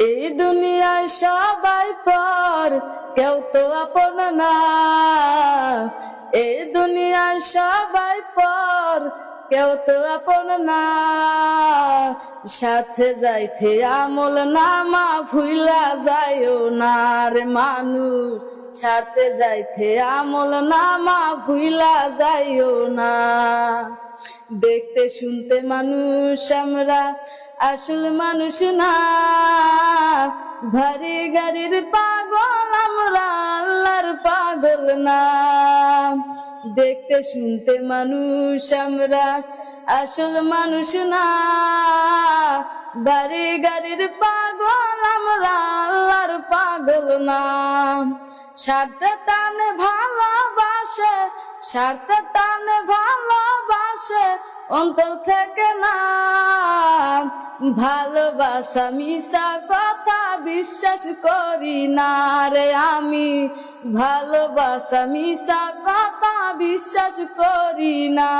এই দুনিয়ায় সবাই পর, কেউ তো আপন না। এই দুনিয়ায় সবাই পর, কেউ তো আপন না। সাথে যাইতে আমল নামা ভুইলা যাইও না রে মানুষ, সাথে যাইতে আমল নামা ভুইলা যাইও না। দেখতে শুনতে মানুষ আমরা, আসল মানুষ না। ভারী গাড়ির পাগল আমরা, আল্লাহর পাগল না। দেখতে শুনতে মানুষ আমরা, আসল মানুষ না। ভারী গাড়ির পাগল আমরা, আল্লাহর পাগল না। স্বার্থে টানে ভালোবাসে, স্বার্থে টানে ভালোবাসে, অন্তর থেকে না। ভালোবাসা মিশা কথা বিশ্বাস করি না রে আমি, ভালোবাসা মিশা কথা বিশ্বাস করি না।